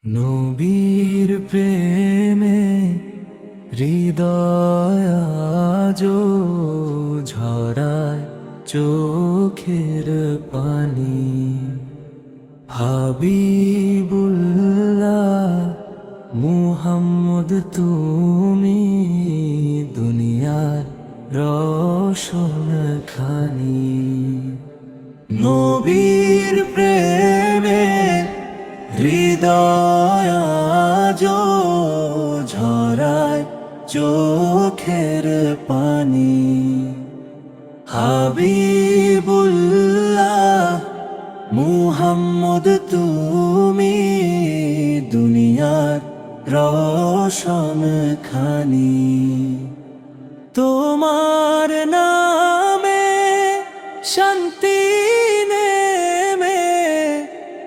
নবীর প্রেমে হৃদয় আজো ঝরায় চোখের পানি। হাবিবুল্লাহ মুহাম্মদ তুমি দুনিয়ার রোশন খানি। নবীর প্রেমে হৃদয় আজো ঝরায় চোখের পানি। হাবিবুল্লাহ মুহাম্মদ তুমি দুনিয়ার রোশন খানি। তোমার নামে শান্তি নেমে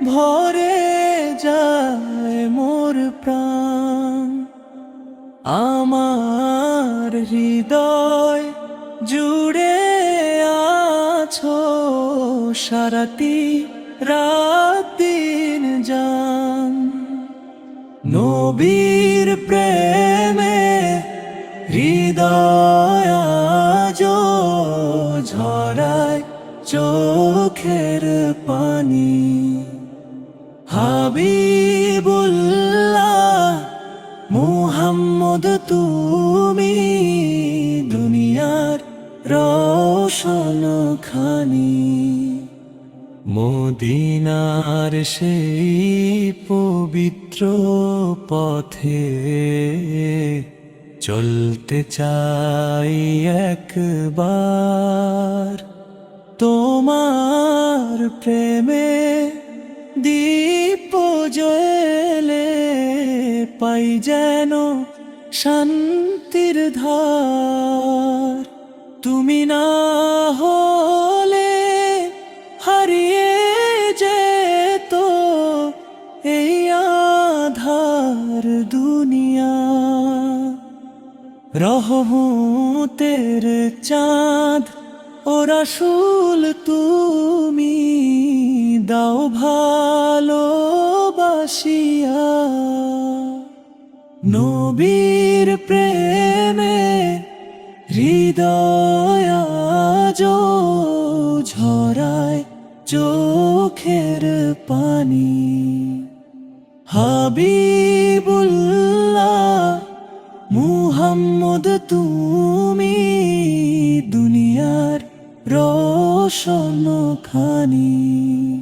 ভরে যায় মোর প্রাণ। আমার হৃদয় জুড়ে আছো সারাটি রাত দিন জান। নবীর প্রেমে হৃদয় আজো ঝরায় চোখের পানি। হাবিবুল্লাহ মুহাম্মদ তুমি দুনিয়ার রোশন খানি। মদিনার সেই পবিত্র পথে চলতে চাই একবার। তোমার প্রেমে দীপ জ্বলে পাই যেন শান্তির ধার। তুমি না হলে হারিয়ে যেত এই আধার দুনিয়া। রহমতের চাঁদ ও রাসূল তুমি দাও ভালোবাসিয়া। নবীর প্রেমে হৃদয় আজো ঝরায় চোখের পানি। হাবিবুল্লাহ মুহাম্মদ তুমি দুনিয়ার রোশন খানি।